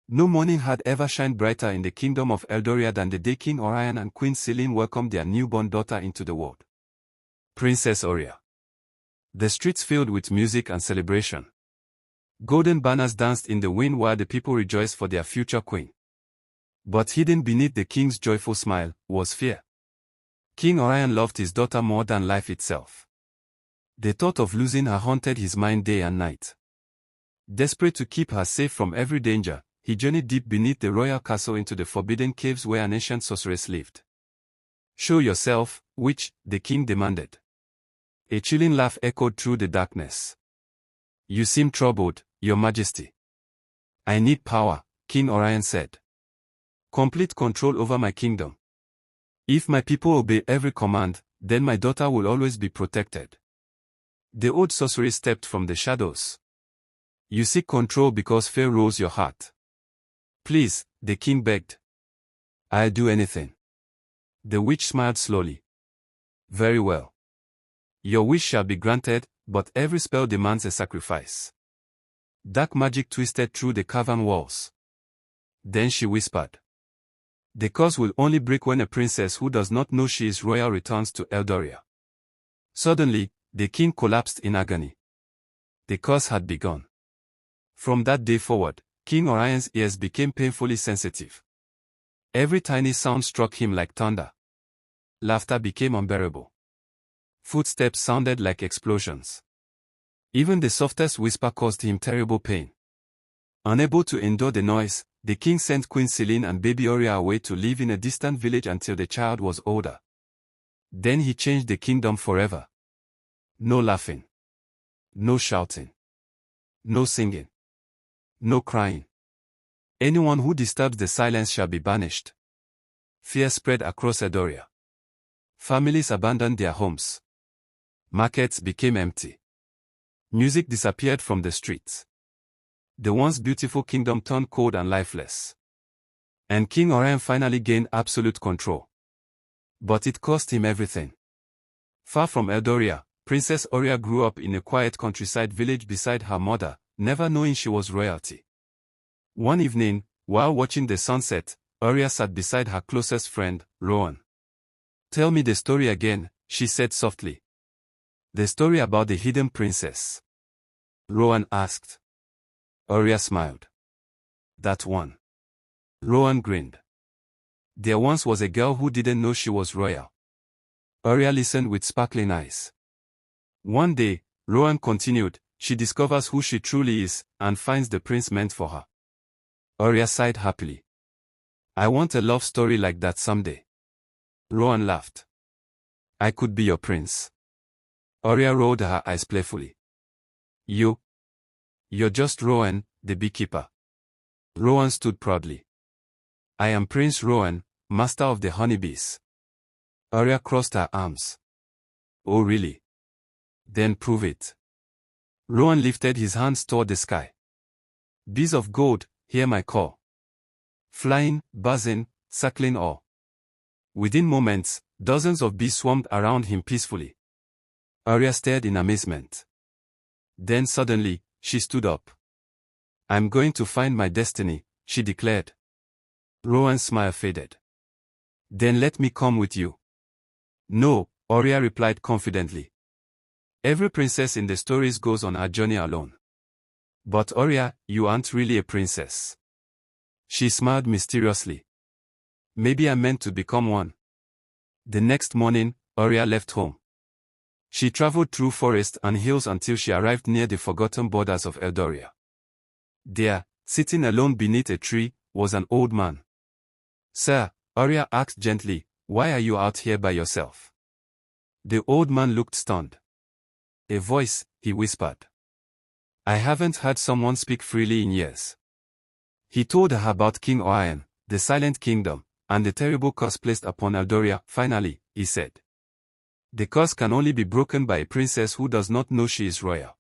No morning had ever shined brighter in the kingdom of Eldoria than the day King Orion and Queen Selene welcomed their newborn daughter into the world. Princess Aria. The streets filled with music and celebration. Golden banners danced in the wind while the people rejoiced for their future queen. But hidden beneath the king's joyful smile was fear. King Orion loved his daughter more than life itself. The thought of losing her haunted his mind day and night. Desperate to keep her safe from every danger, he journeyed deep beneath the royal castle into the forbidden caves where an ancient sorceress lived. "Show yourself, witch," the king demanded. A chilling laugh echoed through the darkness. "You seem troubled, your majesty." "I need power," King Orion said. "Complete control over my kingdom. If my people obey every command, then my daughter will always be protected." The old sorceress stepped from the shadows. "You seek control because fear rules your heart. Please," the king begged. "I'll do anything." The witch smiled slowly. "Very well. Your wish shall be granted, but every spell demands a sacrifice." Dark magic twisted through the cavern walls. Then she whispered, "The curse will only break when a princess who does not know she is royal returns to Eldoria." Suddenly, the king collapsed in agony. The curse had begun. From that day forward, King Orion's ears became painfully sensitive. Every tiny sound struck him like thunder. Laughter became unbearable. Footsteps sounded like explosions. Even the softest whisper caused him terrible pain. Unable to endure the noise, the king sent Queen Selene and baby Aria away to live in a distant village until the child was older. Then he changed the kingdom forever. No laughing. No shouting. No singing. No crying. Anyone who disturbs the silence shall be banished. Fear spread across Eldoria. Families abandoned their homes. Markets became empty. Music disappeared from the streets. The once beautiful kingdom turned cold and lifeless. And King Orion finally gained absolute control. But it cost him everything. Far from Eldoria, Princess Aria grew up in a quiet countryside village beside her mother, never knowing she was royalty. One evening, while watching the sunset, Aria sat beside her closest friend, Rowan. "Tell me the story again," she said softly. "The story about the hidden princess?" Rowan asked. Aria smiled. "That one." Rowan grinned. "There once was a girl who didn't know she was royal." Aria listened with sparkling eyes. "One day," Rowan continued, "she discovers who she truly is, and finds the prince meant for her." Aria sighed happily. "I want a love story like that someday." Rowan laughed. "I could be your prince." Aria rolled her eyes playfully. You're just Rowan, the beekeeper." Rowan stood proudly. "I am Prince Rowan, master of the honeybees." Aria crossed her arms. "Oh really? Then prove it." Rowan lifted his hands toward the sky. "Bees of gold, hear my call. Flying, buzzing, circling all." Within moments, dozens of bees swarmed around him peacefully. Aria stared in amazement. Then suddenly, she stood up. "I'm going to find my destiny," she declared. Rowan's smile faded. "Then let me come with you." "No," Aria replied confidently. "Every princess in the stories goes on her journey alone." "But Aria, you aren't really a princess." She smiled mysteriously. "Maybe I'm meant to become one." The next morning, Aria left home. She traveled through forests and hills until she arrived near the forgotten borders of Eldoria. There, sitting alone beneath a tree, was an old man. "Sir," Aria asked gently, "why are you out here by yourself?" The old man looked stunned. "A voice," he whispered. "I haven't heard someone speak freely in years." He told her about King Orion, the Silent Kingdom, and the terrible curse placed upon Eldoria. "Finally," he said, "the curse can only be broken by a princess who does not know she is royal."